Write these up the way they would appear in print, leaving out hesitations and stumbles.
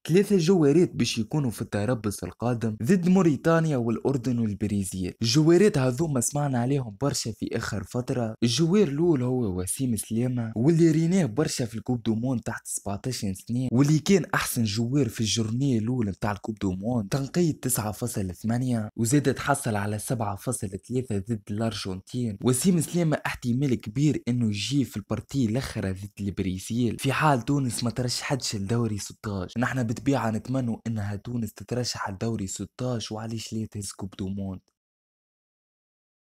3 جوارات باش يكونوا في التربص القادم ضد موريتانيا والأردن والبرازيل. الجوارات هذوما سمعنا عليهم برشا في آخر فترة. الجوار الأول هو وسيم سلامة، واللي ريناه برشا في الكوب دو موند تحت 17 سنة، واللي كان أحسن جوار في الجورنيه الأولى متاع الكوب دو موند، تنقية 9.8، وزاد تحصل على 7.3 ضد الأرجنتين. وسيم سلامة احتمال كبير إنه يجي في البارتي الأخرى ضد البرازيل في حال تونس ما ترشحتش لدوري 16. نحن بالطبيعة نتمنوا إنها تونس تترشح لدوري 16، وعليش لا تهز كوب دو موند.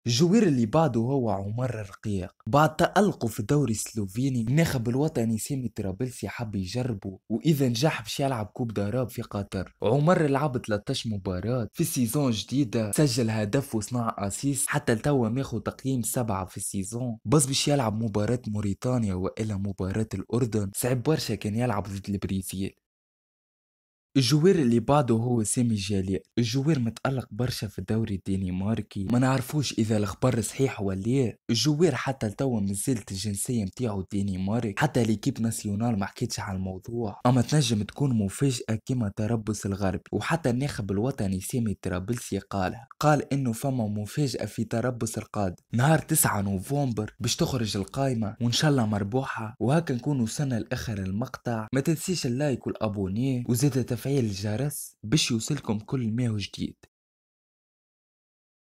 الجوير اللي بعده هو عمر الرقيق. بعد تألقه في الدوري السلوفيني، الناخب الوطني سامي طرابلسي حب يجربه، وإذا نجح باش يلعب كوب داراب في قطر. عمر لعب 13 مباراة في السيزون جديدة، سجل هدف وصنع أسيس، حتى لتوا ماخو تقييم 7 في السيزون. بس باش يلعب مباراة موريتانيا وإلا مباراة الأردن صعب برشا كان يلعب ضد البرازيل. الجوير اللي بعده هو سامي جاليل. الجوير متألق برشا في الدوري الدنماركي، ما نعرفوش اذا الخبر صحيح ولا لا. الجوير حتى لتوا مازالت الجنسية متاعو الدنمارك، حتى ليكيب ناسيونال ما حكيتش على الموضوع، اما تنجم تكون مفاجأة كما تربص الغربي. وحتى الناخب الوطني سامي طرابلسي قال انه فما مفاجأة في تربص القادم نهار 9 نوفمبر باش تخرج القايمة، وان شاء الله مربوحة. وهكا نكون وصلنا لاخر المقطع. ما تنسيش اللايك والابونيه، وزيد تفعيل الجرس باش يوصلكم كل ما هو جديد.